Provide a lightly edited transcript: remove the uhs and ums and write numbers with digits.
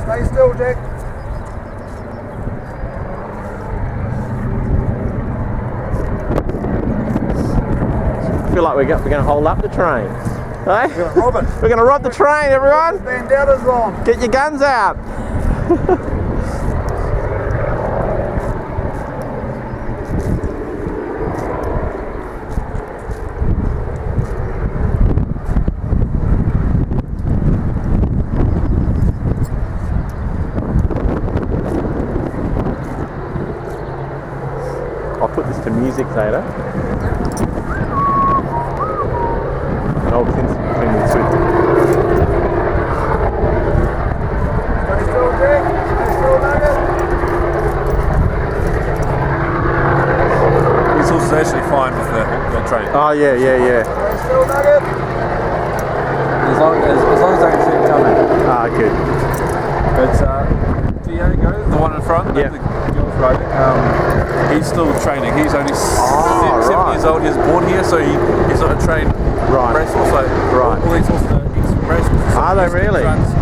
Stay still, Dick. I feel like we're going to hold up the train. Hey? We're going to rob it. We're going to rob the train, everyone. Bandanas on. Get your guns out. I'll put this to music later. An old Clint Swift. Stay still, Dick. Stay still, Nugget. This horse is actually fine with the train. Oh yeah. Stay still, Nugget. As long as I can see it coming. Ah, good. But Diego, the one in front, Yeah. the girl's riding, he's still training. He's only 7 right. years old. He was born here, so he's not a trained Right. racehorse. So Right. all these horses are race horses. Are they really? Runs